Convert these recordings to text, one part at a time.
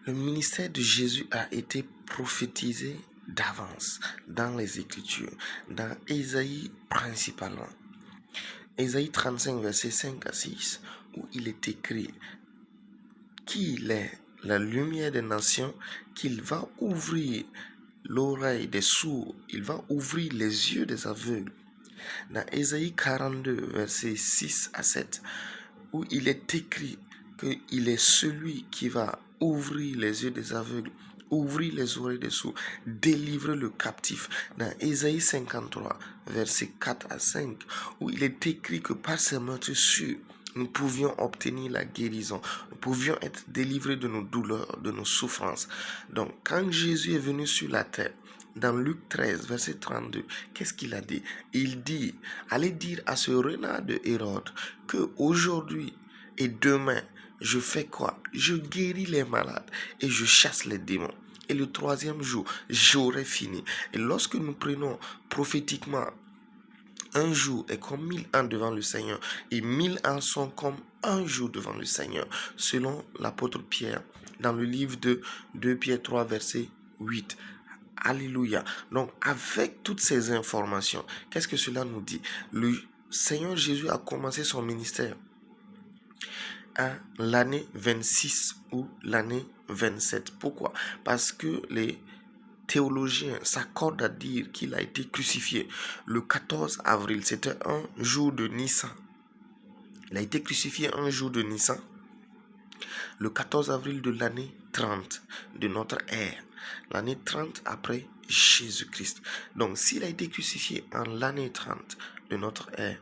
Le ministère de Jésus a été prophétisé d'avance dans les Écritures, dans Ésaïe principalement. Ésaïe 35, versets 5 à 6, où il est écrit qu'il est la lumière des nations, qu'il va ouvrir l'oreille des sourds, il va ouvrir les yeux des aveugles. Dans Ésaïe 42, versets 6 à 7, où il est écrit qu'il est celui qui va ouvrir les yeux des aveugles, ouvrir les oreilles des sourds, délivrer le captif. Dans Ésaïe 53, versets 4 à 5, où il est écrit que par ses meurtrissures, nous pouvions obtenir la guérison, nous pouvions être délivrés de nos douleurs, de nos souffrances. Donc, quand Jésus est venu sur la terre, dans Luc 13, verset 32, qu'est-ce qu'il a dit? Il dit, allez dire à ce renard de Hérode que aujourd'hui et demain, je fais quoi? Je guéris les malades et je chasse les démons. Et le troisième jour, j'aurai fini. Et lorsque nous prenons prophétiquement, un jour est comme 1000 ans devant le Seigneur et 1000 ans sont comme un jour devant le Seigneur, selon l'apôtre Pierre dans le livre de 2 Pierre 3, verset 8. Alléluia. Donc, avec toutes ces informations, qu'est-ce que cela nous dit? Le Seigneur Jésus a commencé son ministère à l'année 26 ou l'année 27. Pourquoi? Parce que les théologiens s'accordent à dire qu'il a été crucifié le 14 avril. C'était un jour de Nissan. Il a été crucifié un jour de Nissan, le 14 avril de l'année 30 de notre ère. L'année 30 après Jésus-Christ. Donc, s'il a été crucifié en l'année 30 de notre ère,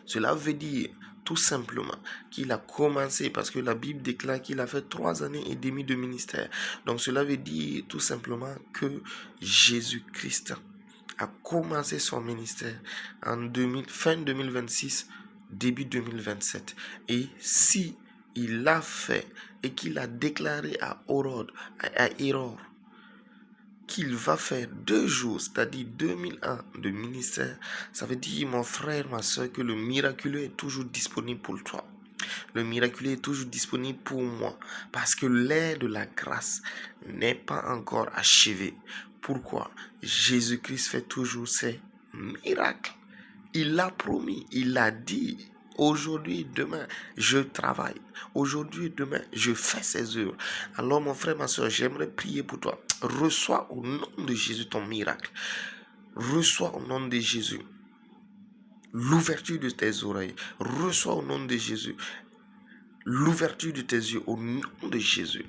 cela veut dire tout simplement qu'il a commencé, parce que la Bible déclare qu'il a fait 3 années et demie de ministère. Donc, cela veut dire tout simplement que Jésus-Christ a commencé son ministère en fin 2026, début 2027. Et si il l'a fait et qu'il a déclaré à Hérode qu'il va faire 2 jours, c'est-à-dire 2000 ans de ministère, ça veut dire, mon frère, ma soeur, que le miraculeux est toujours disponible pour toi. Le miraculeux est toujours disponible pour moi, parce que l'ère de la grâce n'est pas encore achevée. Pourquoi? Jésus-Christ fait toujours ses miracles. Il l'a promis, il l'a dit. Aujourd'hui et demain, je travaille. Aujourd'hui et demain, je fais ses œuvres. Alors, mon frère, ma soeur, j'aimerais prier pour toi. Reçois au nom de Jésus ton miracle. Reçois au nom de Jésus l'ouverture de tes oreilles. Reçois au nom de Jésus l'ouverture de tes yeux au nom de Jésus.